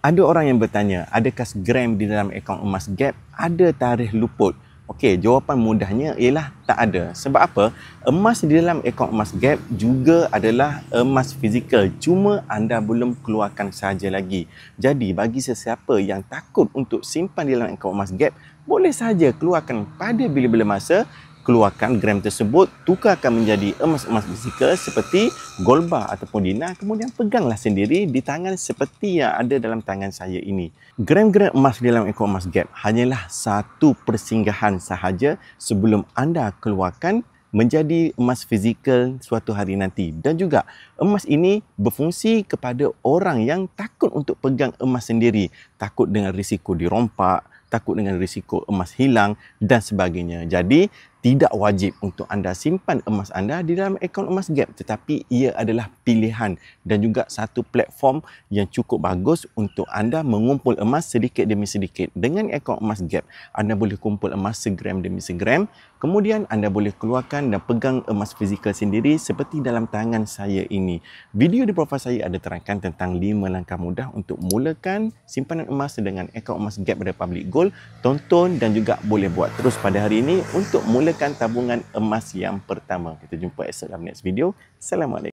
Ada orang yang bertanya, adakah gram di dalam akaun emas Gap ada tarikh luput? Okey, jawapan mudahnya ialah tak ada. Sebab apa? Emas di dalam akaun emas Gap juga adalah emas fizikal. Cuma anda belum keluarkan sahaja lagi. Jadi, bagi sesiapa yang takut untuk simpan di dalam akaun emas Gap, boleh sahaja keluarkan pada bila-bila masa, keluarkan gram tersebut, tukarkan menjadi emas-emas fizikal seperti gold bar ataupun dinar, kemudian peganglah sendiri di tangan seperti yang ada dalam tangan saya ini. Gram-gram emas di dalam akaun emas Gap hanyalah satu persinggahan sahaja sebelum anda keluarkan menjadi emas fizikal suatu hari nanti. Dan juga emas ini berfungsi kepada orang yang takut untuk pegang emas sendiri, takut dengan risiko dirompak, takut dengan risiko emas hilang dan sebagainya. Jadi, tidak wajib untuk anda simpan emas anda di dalam akaun emas Gap, tetapi ia adalah pilihan dan juga satu platform yang cukup bagus untuk anda mengumpul emas sedikit demi sedikit. Dengan akaun emas Gap, anda boleh kumpul emas segram demi segram, kemudian anda boleh keluarkan dan pegang emas fizikal sendiri seperti dalam tangan saya ini. Video di profil saya ada terangkan tentang 5 langkah mudah untuk mulakan simpanan emas dengan akaun emas Gap Republic Gold. Tonton dan juga boleh buat terus pada hari ini untuk mulakan tabungan emas yang pertama. Kita jumpa esok dalam next video. Assalamualaikum.